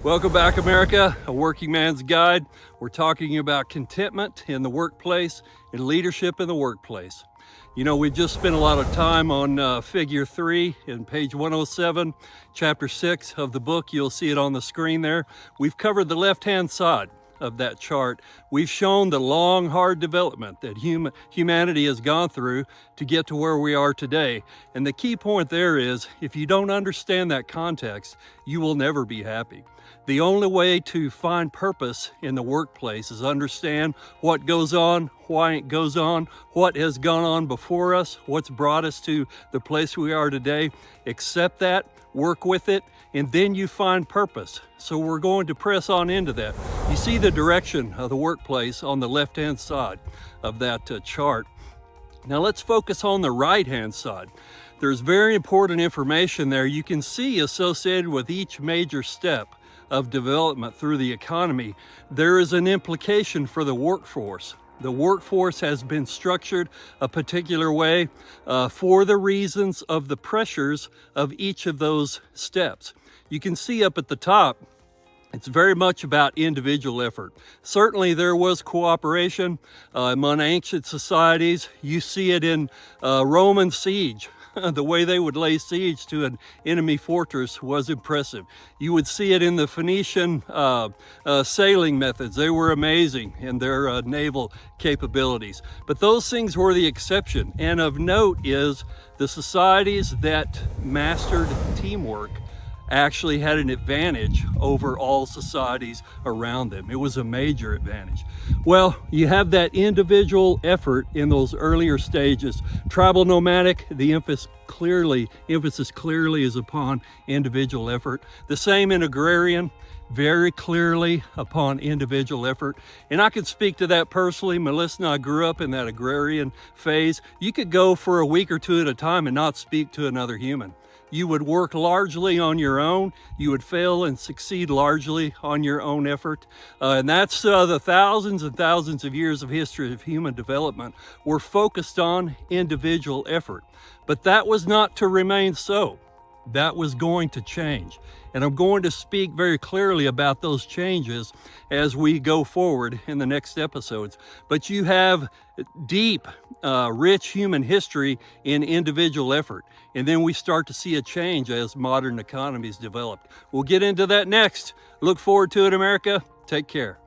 Welcome back, America, a working man's guide. We're talking about contentment in the workplace and leadership in the workplace. You know, we've just spent a lot of time on figure 3 in page 107, chapter 6 of the book. You'll see it on the screen there. We've covered the left-hand side of that chart. We've shown the long, hard development that humanity has gone through to get to where we are today. And the key point there is, if you don't understand that context, you will never be happy. The only way to find purpose in the workplace is understand what goes on, why it goes on, what has gone on before us, what's brought us to the place we are today. Accept that, work with it, and then you find purpose. So we're going to press on into that. You see the direction of the workplace on the left-hand side of that chart. Now let's focus on the right-hand side. There's very important information there you can see associated with each major step of development through the economy. There is an implication for the workforce. The workforce has been structured a particular way for the reasons of the pressures of each of those steps. You can see up at the top, it's very much about individual effort. Certainly there was cooperation among ancient societies. You see it in Roman siege. The way they would lay siege to an enemy fortress was impressive. You would see it in the Phoenician sailing methods. They were amazing in their naval capabilities. But those things were the exception. And of note is the societies that mastered teamwork actually had an advantage over all societies around them. It was a major advantage. Well, you have that individual effort in those earlier stages. Tribal nomadic, the emphasis clearly is upon individual effort. The same in agrarian, very clearly upon individual effort. And I can speak to that personally. Melissa and I grew up in that agrarian phase. You could go for a week or two at a time and not speak to another human. You would work largely on your own. You would fail and succeed largely on your own effort. And that's the thousands and thousands of years of history of human development were focused on individual effort. But that was not to remain so. That was going to change. And I'm going to speak very clearly about those changes as we go forward in the next episodes. But you have deep, rich human history in individual effort. And then we start to see a change as modern economies develop. We'll get into that next. Look forward to it, America. Take care.